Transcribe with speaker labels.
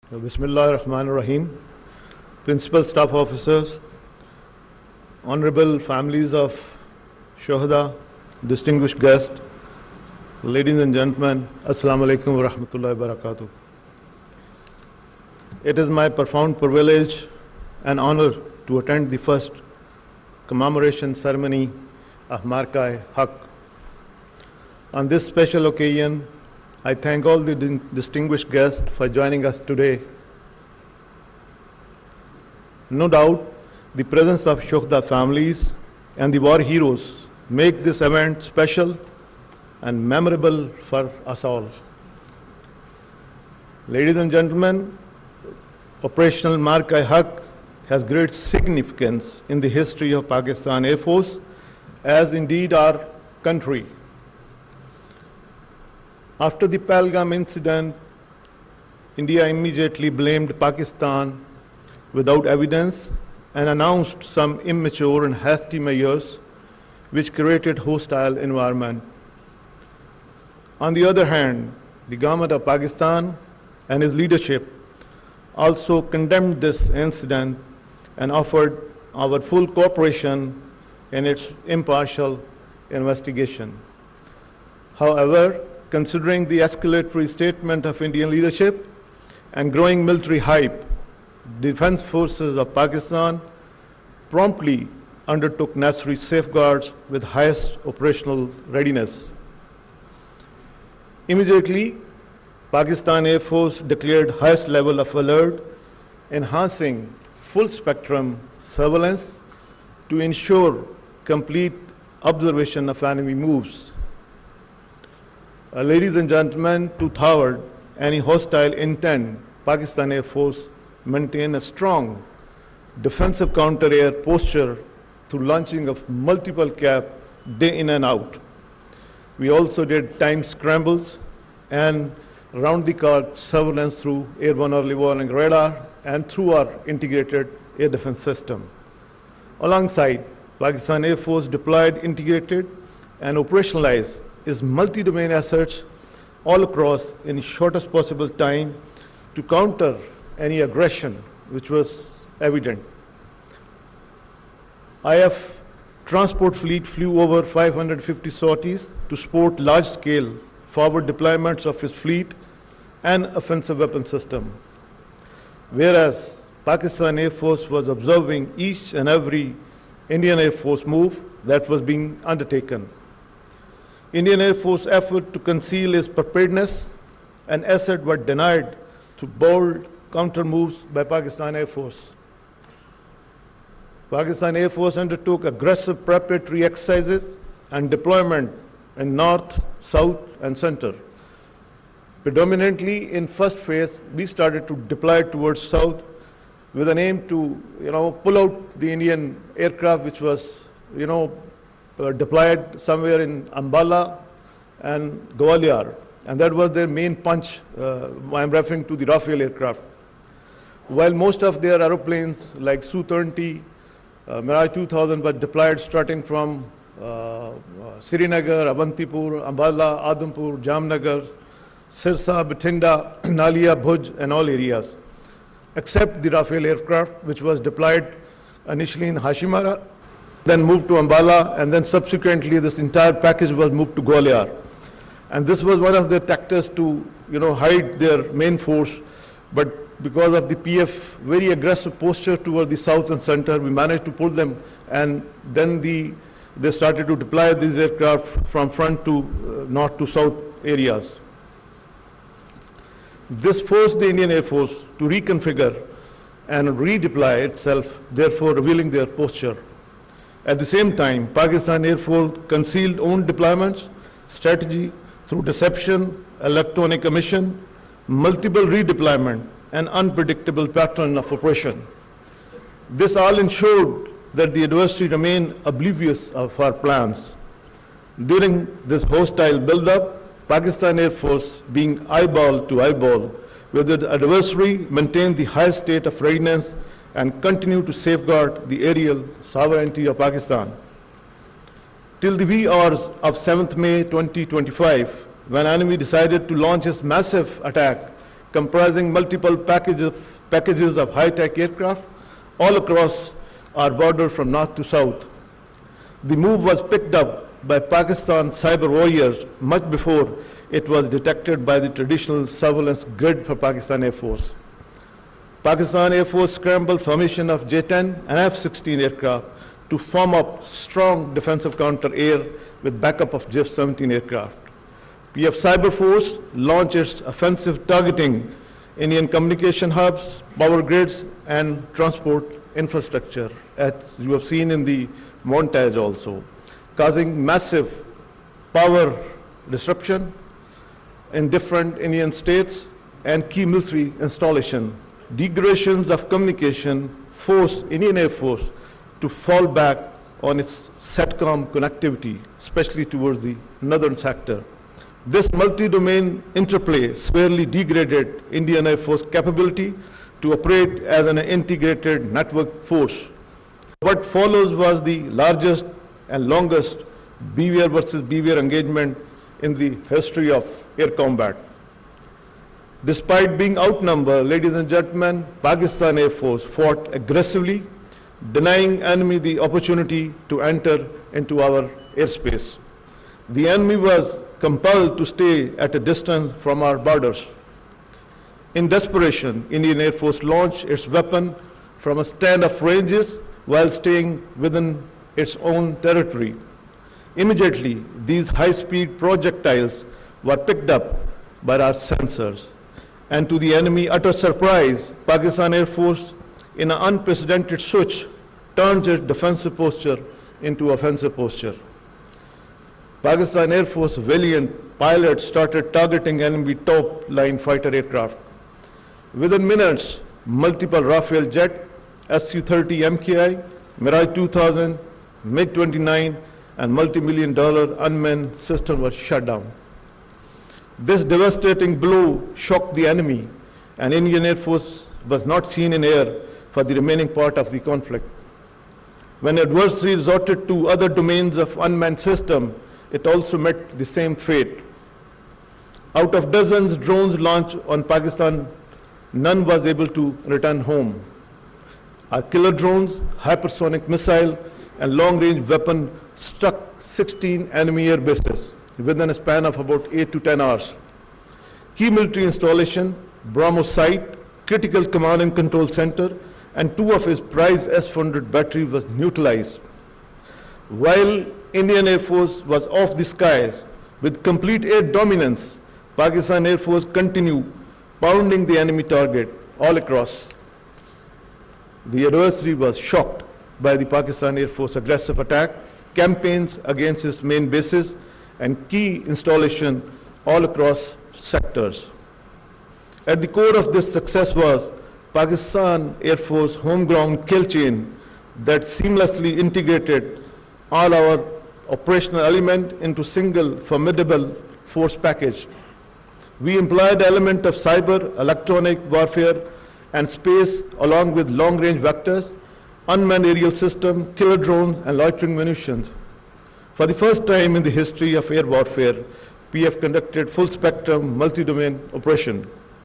Speaker 1: Bismillah ar-Rahman ar-Rahim. Principal staff officers, honorable families of Shuhada, distinguished guests, ladies and gentlemen, Assalamu alaikum wa rahmatullahi wa barakatuh. It is my profound privilege and honor to attend the first commemoration ceremony of Marshal. On this special occasion, I thank all the distinguished guests for joining us today. No doubt, the presence of Shuhada families and the war heroes make this event special and memorable for us all. Ladies and gentlemen, Operational Marshal has great significance in the history of Pakistan Air Force, as indeed our country. After the Pahalgam incident, India immediately blamed Pakistan without evidence and announced some immature and hasty measures which created hostile environment. On the other hand, the government of Pakistan and its leadership also condemned this incident and offered our full cooperation in its impartial investigation. However, considering the escalatory statement of Indian leadership and growing military hype, the defense forces of Pakistan promptly undertook necessary safeguards with highest operational readiness. Immediately, Pakistan Air Force declared highest level of alert, enhancing full spectrum surveillance to ensure complete observation of enemy moves. Ladies and gentlemen, to thwart any hostile intent, Pakistan Air Force maintained a strong defensive counter-air posture through launching of multiple cap day in and out. We also did time scrambles and round-the-clock surveillance through airborne early warning radar and through our integrated air defense system. Alongside, Pakistan Air Force deployed, integrated, and operationalized its multi-domain assets all across in shortest possible time to counter any aggression which was evident. IF transport fleet flew over 550 sorties to support large-scale forward deployments of its fleet and offensive weapon system, whereas Pakistan Air Force was observing each and every Indian Air Force move that was being undertaken. Indian Air Force effort to conceal its preparedness and assets were denied through bold counter moves by Pakistan Air Force. Pakistan Air Force undertook aggressive preparatory exercises and deployment in north, south, and center. Predominantly in first phase, we started to deploy towards south with an aim to, pull out the Indian aircraft which was, deployed somewhere in Ambala and Gwalior, and that was their main punch. I'm referring to the Rafale aircraft. While most of their aeroplanes like Su-30, Mirage 2000 were deployed starting from Srinagar, Avantipur, Ambala, Adampur, Jamnagar, Sirsa, Bathinda, Nalia, Bhuj, and all areas, except the Rafale aircraft, which was deployed initially in Hashimara, then moved to Ambala, and then subsequently this entire package was moved to Gwalior. And this was one of their tactics to, hide their main force. But because of the PF very aggressive posture toward the south and center, we managed to pull them, and then they started to deploy these aircraft from front to north to south areas. This forced the Indian Air Force to reconfigure and redeploy itself, therefore revealing their posture. At the same time, Pakistan Air Force concealed own deployments, strategy through deception, electronic emission, multiple redeployment, and unpredictable pattern of operation. This all ensured that the adversary remained oblivious of our plans. During this hostile buildup, Pakistan Air Force, being eyeball to eyeball with the adversary, maintained the highest state of readiness and continued to safeguard the aerial sovereignty of Pakistan. Till the wee hours of 7th May 2025, when enemy decided to launch his massive attack comprising multiple packages of high-tech aircraft all across our border from north to south. The move was picked up by Pakistan's cyber warriors much before it was detected by the traditional surveillance grid for Pakistan Air Force. Pakistan Air Force scrambled formation of J-10 and F-16 aircraft to form up strong defensive counter-air with backup of J-17 aircraft. PF Cyber Force launched its offensive targeting Indian communication hubs, power grids, and transport infrastructure, as you have seen in the montage also, causing massive power disruption in different Indian states and key military installation. Degradations of communication forced Indian Air Force to fall back on its SATCOM connectivity, especially towards the northern sector. This multi-domain interplay severely degraded Indian Air Force capability to operate as an integrated network force. What follows was the largest and longest BVR versus BVR engagement in the history of air combat. Despite being outnumbered, ladies and gentlemen, Pakistan Air Force fought aggressively, denying enemy the opportunity to enter into our airspace. The enemy was compelled to stay at a distance from our borders. In desperation, Indian Air Force launched its weapon from a stand of ranges while staying within its own territory. Immediately, these high-speed projectiles were picked up by our sensors. And to the enemy utter surprise, Pakistan Air Force, in an unprecedented switch, turned its defensive posture into offensive posture. Pakistan Air Force valiant pilots started targeting enemy top-line fighter aircraft. Within minutes, multiple Rafale jet, Su-30 MKI, Mirage 2000, MiG-29, and multi-million-dollar unmanned system were shut down. This devastating blow shocked the enemy, and Indian Air Force was not seen in air for the remaining part of the conflict. When adversary resorted to other domains of unmanned system, it also met the same fate. Out of dozens drones launched on Pakistan, none was able to return home. Our killer drones, hypersonic missile, and long-range weapon struck 16 enemy air bases within a span of about 8 to 10 hours. Key military installation, BrahMos site, critical command and control center, and 2 of its prized S-400 batteries was neutralized. While Indian Air Force was off the skies with complete air dominance, Pakistan Air Force continued pounding the enemy target all across. The adversary was shocked by the Pakistan Air Force aggressive attack, campaigns against its main bases, and key installation all across sectors. At the core of this success was Pakistan Air Force homegrown kill chain that seamlessly integrated all our operational element into single formidable force package. We employed the element of cyber, electronic warfare, and space along with long-range vectors, unmanned aerial system, killer drones, and loitering munitions. For the first time in the history of air warfare, PF conducted full-spectrum, multi-domain operation.